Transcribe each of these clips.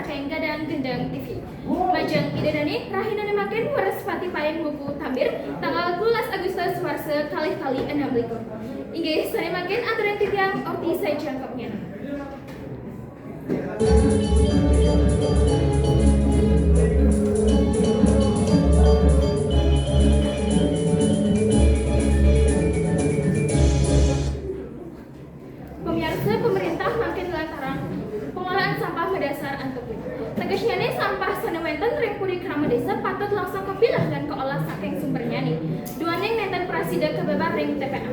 saking gadang gendang TV. Majang ide dani rahinane makin warespati paling buku tampir tanggal 12 Agustus warsa kali-kali 6 Inggih sane makin aturan titiang orti saya jangkapnya. Pemirsa, pemerintah makin lantaran pengolahan sampah berdasar antepin. Tegasnya nih sampah sanewenten rekuri krama desa patut langsung kepilah dan keolah saking sumbernya nih. Duaning nenten prasida kebebar ring TPA.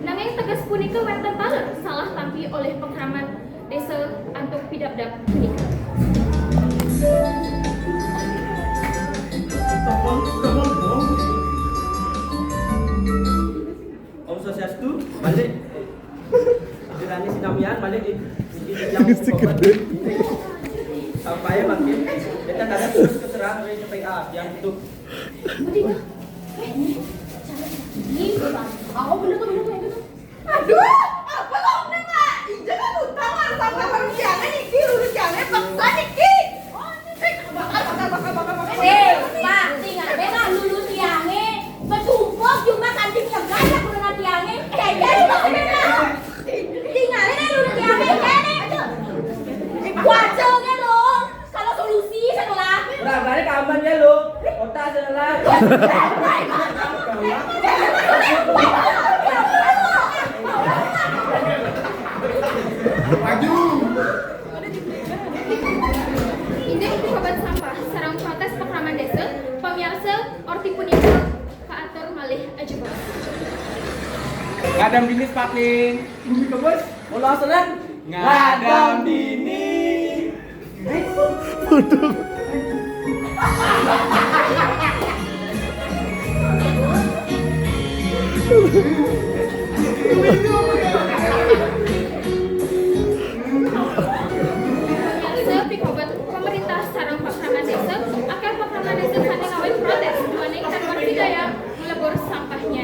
Nanging tegas punika wenten taler salah tampi oleh pengraman desa antuk pidabdab punika. Om Sosiastu balik. Dirani sinamian balik di jam sampai makin kita ada terus keterangan dari TPA yang itu. Aku bener tuh itu. Aduh, apa lo nih mak? Jangan utang sama manusianya nih, lurus jangan paksa nih. Pak, tinggal dengan lulus tiangnya, bertumpuk cuma kancing yang gaya kurang tiangnya. Jadi lo bener, tinggalin lulus tiangnya jadi. Wajahnya lo, kalau solusi sekolah. Udah balik kapan ya lo? Kota setelah. Maju. Ini sobat sampah sarang protes pengraman desa pemirsa orti punika kaatur malih aja bos. Ngadam dini Spatlin. Bumi kebos. Ulah senang. Ngadam dini. Pemirsa pikobat pemerintah sarang pengraman desa akan pengraman desa sane ngawin protes duaning kanwar budaya melebur sampahnya.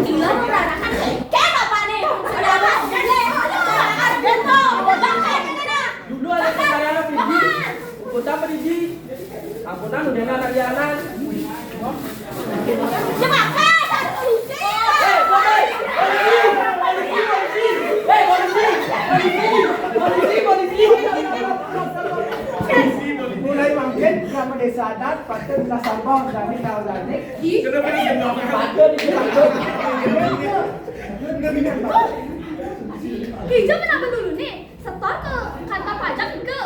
Gila lo rarakan kayak apa nih? Udah mas, jadi rarakan gento, udah bangkai kena. Dulu ada karyawan pergi. Kota pergi. Ampunan udah anak jalan. Cepat ada solusi. Mulai makin sama desa adat, patut belah sampah dari kawasan ini. Hijau kenapa dulu nih? Setor ke kantor pajak ke.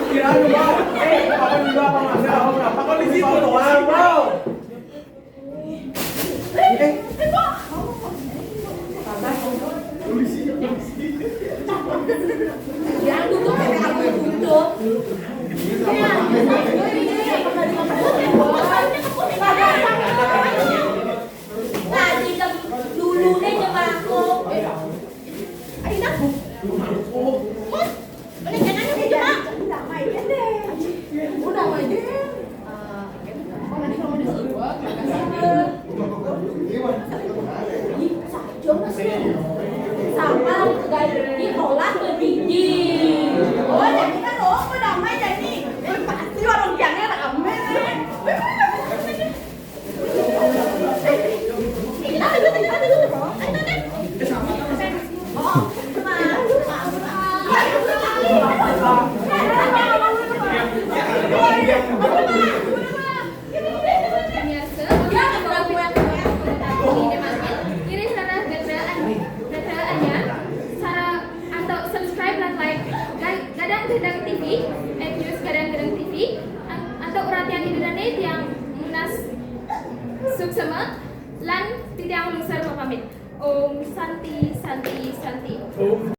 Kira dua, apa dua apa masa? Apa polisi fotoan, bro? Yang duduk kayak aku duduk. Nah, jika dulu nih coba aku. Ayo dah. Boleh jangan nih coba. Udah main deh. Udah main deh. Sampah diolah ke biji. Oh, jadi kan lo udah main jadi. Pasti orang jangan rame. Gadang TV, news Gadang TV, atau uratian Indonesia yang munas suksema, lan tidak lungsar pamit. Om Santi Santi Santi.